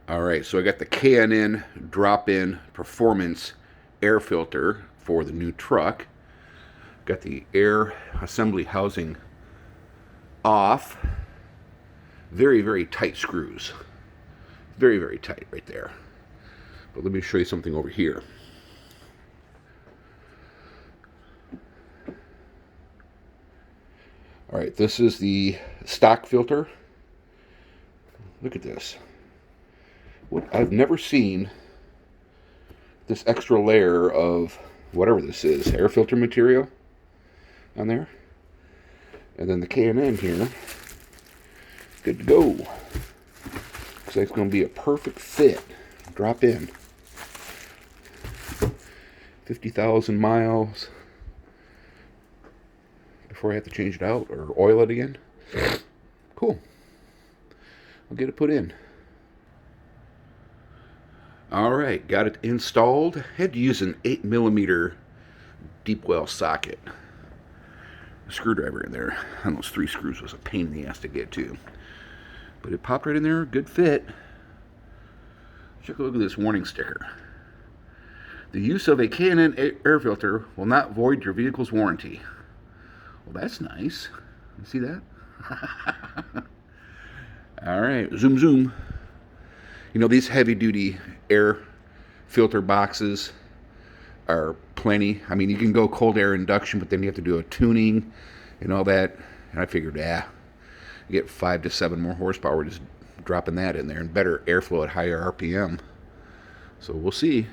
All right, so I got the K&N drop-in performance air filter for the new truck. Got the air assembly housing off. Very, very tight screws. Very, very tight right there. But let me show you something over here. All right, this is the stock filter. Look at this. I've never seen this extra layer of whatever this is, air filter material on there. And then the K&N here, good to go. Looks like it's going to be a perfect fit. Drop in. 50,000 miles before I have to change it out or oil it again. Cool. I'll get it put in. Alright, got it installed. Had to use an 8mm deep well socket. A screwdriver in there. And those 3 screws was a pain in the ass to get to. But it popped right in there, good fit. Check a look at this warning sticker. The use of a K&N air filter will not void your vehicle's warranty. Well, that's nice. You see that? Alright, zoom zoom. You know, these heavy-duty air filter boxes are plenty. I mean, you can go cold air induction, but then you have to do a tuning and all that. And I figured, you get 5 to 7 more horsepower just dropping that in there, and better airflow at higher RPM. So we'll see.